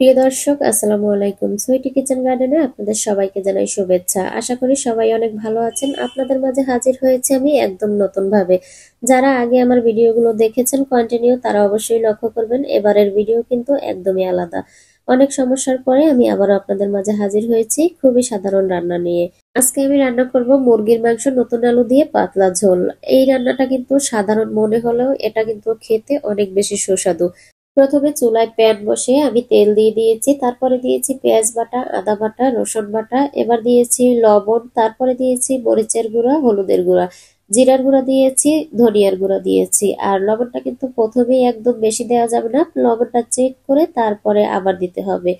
প্রিয় দর্শক, আসসালামু আলাইকুম। সুইটি কিচেন গার্ডেনে আপনাদের সবাইকে জানাই শুভেচ্ছা। আশা করি সবাই অনেক ভালো আছেন। আপনাদের মাঝে হাজির হয়েছে আমি একদম নতুন ভাবে। যারা আগে আমার ভিডিওগুলো দেখেছেন কন্টিনিউ, তারা অবশ্যই লক্ষ্য করবেন এবারের ভিডিও কিন্তু একদমই আলাদা। অনেক সমস্যার পরে আমি আবারও আপনাদের মাঝে হাজির হয়েছি খুবই সাধারণ রান্না নিয়ে। আজকে আমি রান্না করব মুরগির মাংস নতুন আলু দিয়ে পাতলা ঝোল। এই রান্নাটা কিন্তু সাধারণ মনে হলেও এটা কিন্তু খেতে অনেক বেশি সুস্বাদু। প্রথমে চুলায় প্যান বসিয়ে আমি তেল দিয়ে দিয়েছি, তারপরে দিয়েছি পেঁয়াজ বাটা, আদা বাটা, রসুন বাটা, এবার দিয়েছি লবণ, তারপরে দিয়েছি মরিচের গুঁড়া, হলুদের গুঁড়া, জিরার গুঁড়া দিয়েছি, ধনিয়ার গুঁড়া দিয়েছি। আর লবণটা কিন্তু প্রথমেই একদম বেশি দেওয়া যাবে না, লবণটা চেক করে তারপরে আবার দিতে হবে।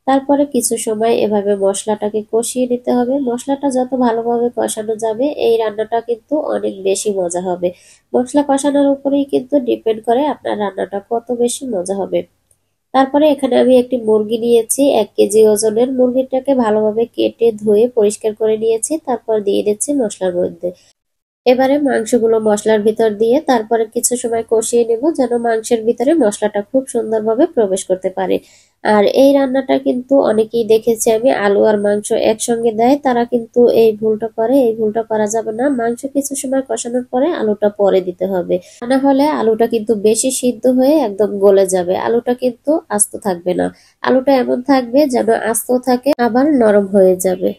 তারপরে কিছু সময় এভাবে মশলাটাকে কষিয়ে নিতে হবে। মশলাটা যত ভালোভাবে কষানো যাবে এই রান্নাটা কিন্তু অনেক বেশি মজা হবে। মশলা কষানোর উপরেই কিন্তু ডিপেন্ড করে আপনার রান্নাটা কত বেশি মজা হবে। তারপরে এখানে আমি একটি মুরগি নিয়েছি, 1 কেজি ওজনের। মুরগিটাকে ভালোভাবে কেটে ধুয়ে পরিষ্কার করে নিয়েছি, তারপর দিয়ে দিচ্ছি মশলার মধ্যে। এবারে মাংসগুলো মশলার ভিতর দিয়ে তারপরে কিছু সময় কষিয়ে নেব, যেন মাংসের ভিতরে মশলাটা খুব সুন্দরভাবে প্রবেশ করতে পারে। আর এই রান্নাটা কিন্তু অনেকেই দেখেছি আমি আলু আর মাংস একসঙ্গে দেয়, তারা কিন্তু এই ভুলটা করে। এই ভুলটা করা যাবে না, মাংস কিছু সময় কষানোর পরে আলুটা পরে দিতে হবে। তা না হলে আলুটা কিন্তু বেশি সিদ্ধ হয়ে একদম গলে যাবে, আলুটা কিন্তু আস্ত থাকবে না। আলুটা এমন থাকবে যেন আস্ত থাকে আবার নরম হয়ে যাবে।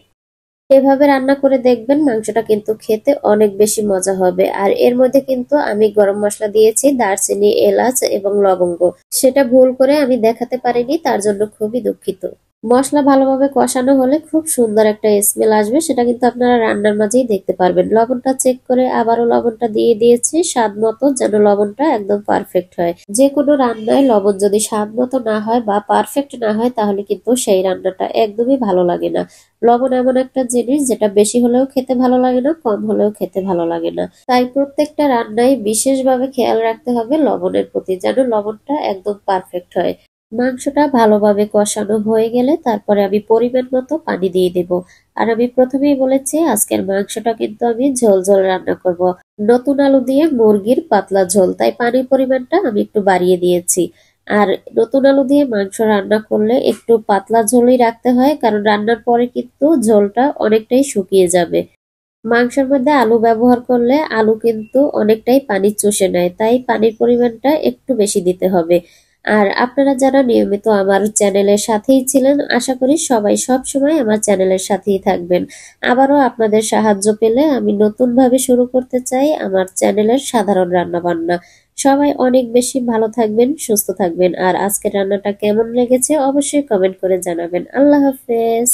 এভাবে রান্না করে দেখবেন, মাংসটা কিন্তু খেতে অনেক বেশি মজা হবে। আর এর মধ্যে কিন্তু আমি গরম মশলা দিয়েছি, দারচিনি, এলাচ এবং লবঙ্গ। সেটা ভুল করে আমি দেখাতে পারিনি, তার জন্য খুবই দুঃখিত। মশলা ভালোভাবে কষানো হলে খুব সুন্দর একটা স্মেল আসবে, সেটা কিন্তু আপনারা রান্নার মাঝেই দেখতে পারবেন। লবণটা চেক করে আবারও লবণটা দিয়ে দিয়েছি স্বাদ মতো, যেন লবণটা একদম পারফেক্ট হয়। যে কোনো রান্নায় লবণ যদি স্বাদ মতো না হয় বা পারফেক্ট না হয়, তাহলে কিন্তু সেই রান্নাটা একদমই ভালো লাগে না। লবণ এমন একটা জিনিস যেটা বেশি হলেও খেতে ভালো লাগে না, কম হলেও খেতে ভালো লাগে না। তাই প্রত্যেকটা রান্নায় বিশেষভাবে খেয়াল রাখতে হবে লবণের প্রতি, যেন লবণটা একদম পারফেক্ট হয়। মাংসটা ভালোভাবে কষানো হয়ে গেলে তারপরে আমি পরিমাণ মতো পানি দিয়ে দেব। আর আমি প্রথমেই বলেছি আজকের মাংসটা কিন্তু আমি ঝোল ঝোল রান্না করব, নতুন আলু দিয়ে মুরগির পাতলা ঝোল, তাই পানির পরিমাণটা আমি একটু বাড়িয়ে দিয়েছি। আর নতুন আলু দিয়ে মাংস রান্না করলে একটু পাতলা ঝোলই রাখতে হয়, কারণ রান্নার পরে কিন্তু ঝোলটা অনেকটাই শুকিয়ে যাবে। মাংসের মধ্যে আলু ব্যবহার করলে আলু কিন্তু অনেকটাই পানি চুষে নেয়, তাই পানির পরিমাণটা একটু বেশি দিতে হবে। আর আপনারা যারা নিয়মিত আমার চ্যানেলের সাথেই ছিলেন, আশা করি সবাই সব সময় আমার চ্যানেলের সাথেই থাকবেন। আবারও আপনাদের সাহায্য পেলে আমি নতুন ভাবে শুরু করতে চাই আমার চ্যানেলের সাধারণ রান্না বান্না। সবাই অনেক বেশি ভালো থাকবেন, সুস্থ থাকবেন। আর আজকের রান্নাটা কেমন লেগেছে অবশ্যই কমেন্ট করে জানাবেন। আল্লাহ হাফেজ।